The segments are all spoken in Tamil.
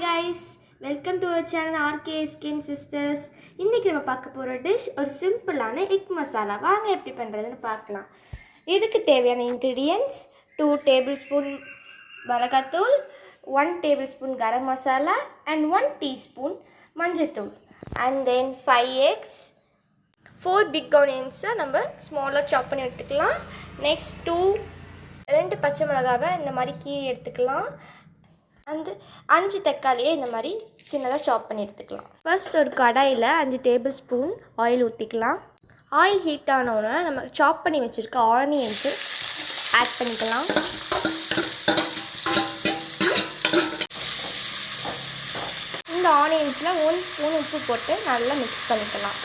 guys, welcome to our channel RK Skin Sisters. இன்னைக்கு நம்ம பார்க்க போற டிஷ் ஒரு சிம்பிளான எக் மசாலா. வாங்க எப்படி பண்றதுன்னு பார்க்கலாம். இதுக்கு தேவையான ingredients 2 tablespoon மிளகாய்த்தூள், 1 tablespoon garam masala and 1 teaspoon மஞ்சள்தூள் and then 5 eggs, 4 big onions நம்ம ஸ்மாலா சாப் பண்ணி எடுத்துக்கலாம். நெக்ஸ்ட் 2 பச்சை மிளகாவை இந்த மாதிரி கீறி எடுத்துக்கலாம். அந்த 5 தக்காளியை இந்த மாதிரி சின்னதாக சாப் பண்ணி எடுத்துக்கலாம். ஃபர்ஸ்ட் ஒரு கடாயில் 5 டேபிள் ஸ்பூன் ஆயில் ஊற்றிக்கலாம். ஆயில் ஹீட் ஆனோன்னா நம்ம சாப் பண்ணி வச்சுருக்க ஆனியன்ஸு ஆட் பண்ணிக்கலாம். இந்த ஆனியன்ஸில் 1 ஸ்பூன் உப்பு போட்டு நல்லா மிக்ஸ் பண்ணிக்கலாம்.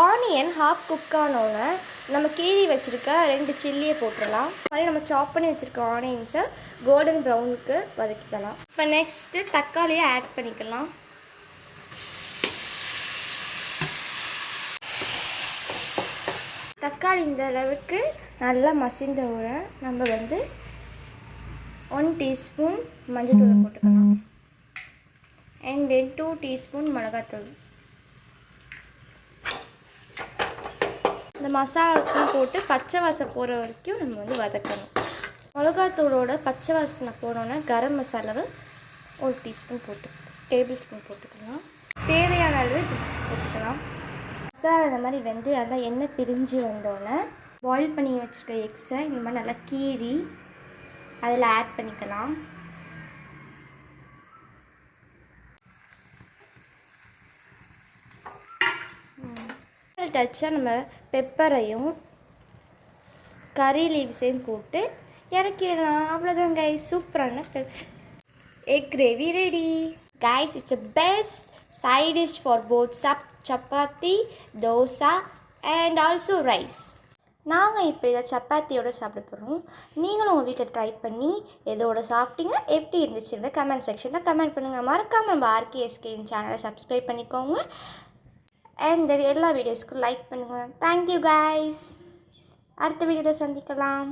ஆனியன் ஹாஃப் குக் ஆனோன்னு நம்ம கீறி வச்சுருக்க 2 சில்லியை போட்டுடலாம். மாதிரி நம்ம சாப் பண்ணி வச்சுருக்க ஆனியன்ஸை கோல்டன் ப்ரௌனுக்கு வதக்கிக்கலாம். இப்போ நெக்ஸ்ட்டு தக்காளியை ஆட் பண்ணிக்கலாம். தக்காளி இந்த அளவுக்கு நல்லா மசிந்த உடனே நம்ம 1 டீஸ்பூன் மஞ்சள் தூள் போட்டுக்கலாம். அண்ட் தென் 2 டீஸ்பூன் மிளகாத்தூள். இந்த மசாலாஸ்லாம் போட்டு பச்சை வாசனை போகிற வரைக்கும் நம்ம வதக்கணும். மிளகாத்தூளோட பச்சை வாசனை போனோன்னா கரம் மசாலாவை 1 டீஸ்பூன் டேபிள் ஸ்பூன் போட்டுக்கலாம். தேவையான அளவு போட்டுக்கலாம். மசாலா இந்த மாதிரி நல்லா எண்ணெய் பிரிஞ்சு வந்தோடனே பாயில் பண்ணி வச்சுருக்க எக்ஸை இந்த மாதிரி நல்லா கீறி அதில் ஆட் பண்ணிக்கலாம். டச்சாக நம்ம பெப்பரையும் கறி லீவ்ஸையும் போட்டு இறக்கிடலாம். அவ்வளோதான் கைஸ், சூப்பரான egg gravy ready. Guys, it's a best side dish for both chapati, dosa and also rice. நாங்கள் இப்போ இதை சப்பாத்தியோடு சாப்பிட போகிறோம். நீங்களும் உங்கள் வீட்டில் ட்ரை பண்ணி எதோட சாப்பிட்டீங்க, எப்படி இருந்துச்சுன்னு கமெண்ட் செக்ஷனில் கமெண்ட் பண்ணுங்கள். மறக்காமல் நம்ம ஆர்கேஎஸ்கேயின் சேனலை சப்ஸ்கிரைப் பண்ணிக்கோங்க. அண்ட் எல்லா வீடியோஸ்க்கும் லைக் பண்ணுங்கள். Thank you guys. அடுத்த வீடியோவில் சந்திக்கலாம்.